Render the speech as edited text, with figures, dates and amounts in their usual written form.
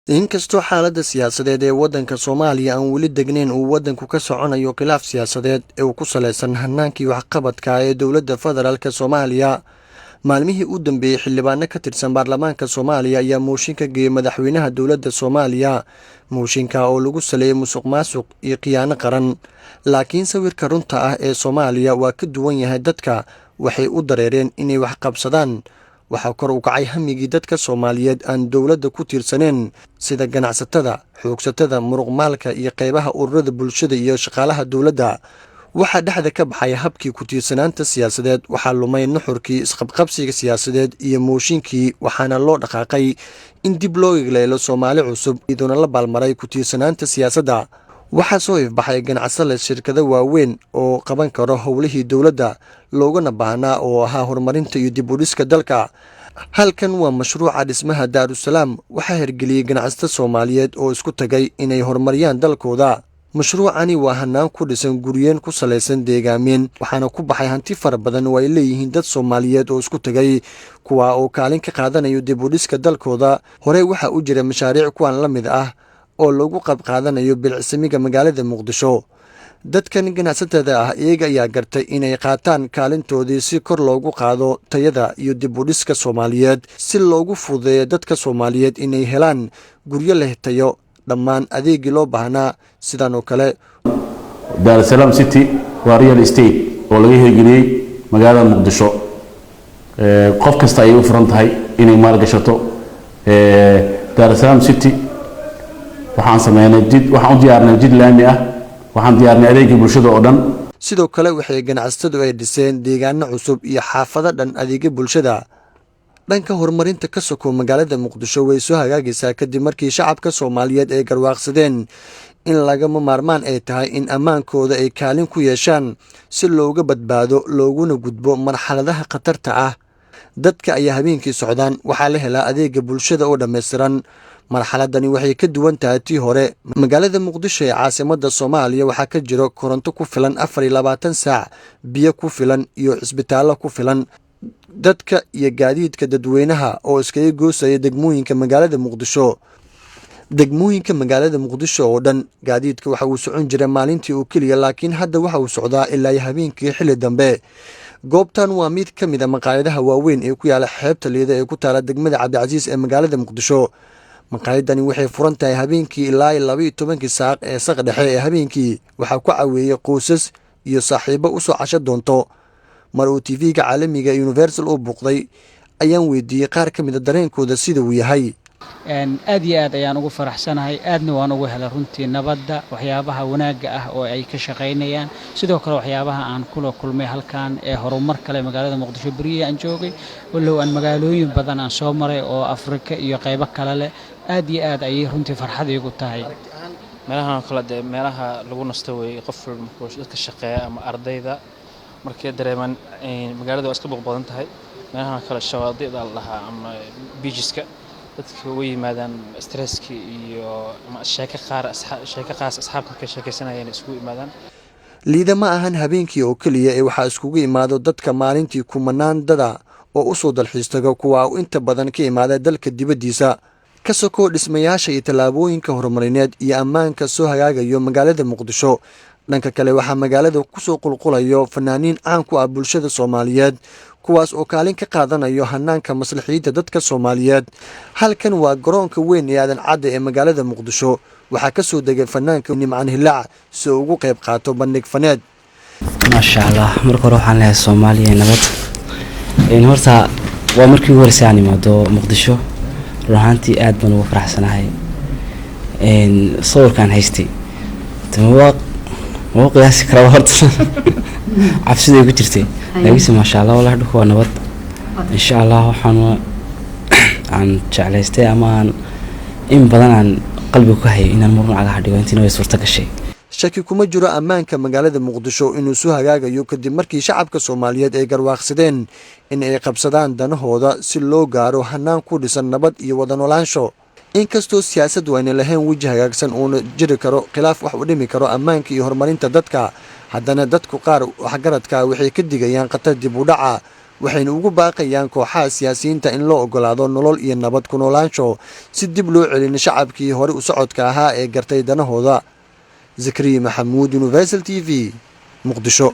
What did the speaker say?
inkastoo xaaladda siyaasadeed ee waddanka Soomaaliya aan weli degnayn uu waddanku ka soconayo khilaaf siyaasadeed ee ku saleysan hanaankii waxqabadka ee dowladda federaalka Soomaaliya maalmihii u dambeeyay xildhibaano ka tirsan baarlamaanka Soomaaliya ayaa mooshin ka geeyay madaxweynaha dowladda Soomaaliya mooshinka oo lagu saleeyay musuqmaasuq iyo khiyaano qaran laakiin sawirka runta ah ee Soomaaliya waa ka duwan yahay dadka waxay u dareereen inay wax qabsadaan waxaa kor u kacay hamigii dadka Soomaaliyeed aan dowladda ku tiirsaneen sida ganacsatada, xoogsatada, muruqmaalka iyo qaybaha ururada bulshada iyo shaqaalaha dowladda. waxaa dhexda ka baxay habkii ku tiirsanaanta siyaasadeed, waxaa lumay nuxurkii isqabqabsiga siyaasadeed iyo mooshinkii, waxaana loo dhaqaaqay in dib loo igleelo Soomaali cusub iyadoona la baalmaray ku tiirsanaanta siyaasadda. waxaa soo ifbaxay ganacsade shirkado waaweyn oo qaban karo howlihii dowladda loogana baahnaa oo ahaa horumarinta iyo dib u dhiska dalka. halkan waa mashruuca dhismaha Daarusalaam, waxaa hirgeliyey ganacsato Soomaaliyeed oo isku tagay inay horumariyaan dalkooda. mashruucani waa hanaan ku dhisan guryeen ku salaysan deegaameen, waxaana ku baxay hanti fara badan oo ay leeyihiin dad Soomaaliyeed oo isku tagay kuwa oo kaalin ka qaadanayo dib u dhiska dalkooda. horey waxaa u jira mashaariic kuwan la mid ah oo lagu qaadanayo bilcisamiga magaalada Muqdisho. dadkan ganacsatada ah iyaga ayaa gartay inay qaataan kaalintoodii si kor loogu qaado tayada iyo dib u dhiska Soomaaliyeed, si loogu fududeeyo dadka Soomaaliyeed inay helaan guryo leh tayo dhammaan adeegii loo baahnaa. sidan oo kale Daarusalaam City waa real estate oo laga hirgeliyay magaalada Muqdisho. qof kasta ay u furan tahay inay maal gashato. Daarusalaam City waxaan sameynay waxaan u diyaarnay jid laami ah, waxaan diyaarnay adeegii bulshada oo dhan. sidoo kale waxay ganacsatadu ay dhiseen deegaano cusub iyo xaafado dhan adeegga bulshada. dhanka horumarinta ka soko magaalada Muqdisho way soo hagaagaysaa kadib markii shacabka Soomaaliyeed ay garwaaqsadeen in lagama maarmaan ay tahay in ammaankooda ay kaalin ku yeeshaan si looga badbaado looguna gudbo marxaladaha khatarta ah. dadka ayaa habeenkii socdaan, waxaa la helaa adeegga bulshada oo dhammaystiran. marxaladani waxay ka duwan tahay tii hore. magaalada Muqdisho ee caasimadda Soomaaliya waxaa ka jiro koronto ku filan 24 saac, biyo ku filan iyo cisbitaallo ku filan. dadka iyo gaadiidka dadweynaha oo iskaga goosaya degmooyinka magaalada Muqdisho. degmooyinka magaalada Muqdisho oo dhan gaadiidka waxa uu socon jiray maalintii oo keliya, laakiin hadda waxa uu socdaa ilaa habeenkii xilli dambe. goobtan waa mid ka mid ah maqaayadaha waaweyn ee ku yaala xeebta Liida ee ku taala degmada Cabdicasiis ee magaalada Muqdisho. maqaayadani waxay furan tahay habeenkii ilaa 12 saac ee saq dhexe ee habeenkii. waxaa ku caweeyay qoysas iyo saaxiibo u soo casho doonto. mar uu TV-ga caalamiga Universal u buuqday ayaan weydiiyey qaar ka mid ah dareenkooda sida uu yahay. aad iyo aad ayaan ugu faraxsanahay, aadna waan ugu helay runtii nabadda, waxyaabaha wanaagga ah oo ay ka shaqaynayaan. sidoo kale waxyaabaha aan kula kulmay halkan ee horumar kale magaalada Muqdisho beriya aan joogay, walow aan magaalooyin badan aan soo maray oo Afrika iyo qaybo kale leh. aad iyo aad ayay runtii farxad iigu tahay. meelahan kala meelaha lagu nasto way qof dadka shaqeeya ama ardayda markay dareemaan magaalada waa iska badan tahay. meelahan kala shawaadida laha ama beacheska dadka way yimaadaan stresski iyo sheeko qaas asxaabta ka sheekaysanayeen isku yimaadaan. Liida ma ahan habeenkii oo kaliya ee waxaa iskugu imaado dadka maalintii kumanaan dada oo u soo dalxiistaga kuwa inta badan ka imaada dalka dibaddiisa. ka soko dhismayaasha iyo tallaabooyinka horumarineed iyo ammaanka soo hagaagayo magaalada Muqdisho. dhanka kale waxaa magaalada ku soo qulqulayo fanaaniin caan ku ah bulshada Soomaaliyeed, kuwaas oo kaalin ka qaadanayo hanaanka maslaxiyada dadka Soomaaliyeed. halkan waa garoonka weyn ee Aadan Cadde ee magaalada Muqdisho. waxaa ka soo degay fanaanka Nimcaan Hilaac si uu ugu qayb qaato bandhig faneed. maasha Allah, marka hore waxaan leeyahay Soomaaliya nabad. horta waa markii ugu horeysay aan imaado Muqdisho, ruuxantii aad baan ugu faraxsanahay. sawirkaan haystay ma qiyaasi karaa horta cabsida ay ku jirtay, laakiin maasha Allah walahi dhulku waa nabad. insha Allah waxaan jeclaystay ama in badan aan qalbiga ku hayay inaan marna cagaha dhigo intii way suurta gashay. shaki kuma jiro ammaanka magaalada Muqdisho inuu soo hagaagayo kadib markii shacabka Soomaaliyeed ay garwaaqsadeen in ay qabsadaan danahooda si loo gaaro hanaan ku dhisan nabad iyo wada noolaansho. inkastoo siyaasaddu ayna lahayn waji hagaagsan uuna jiri karo khilaaf wax u dhimi karo ammaanka iyo horumarinta dadka, haddana dadku qaar waxgaradka waxay ka digayaan khatar dib u dhaca. waxayna ugu baaqayaan kooxaha siyaasiyiinta in loo ogolaado nolol iyo nabad ku noolaansho si dib loo celin shacabkii hore u socodka ahaa ee gartay danahooda. Zakariya Maxamuud, Universal TV, Muqdisho.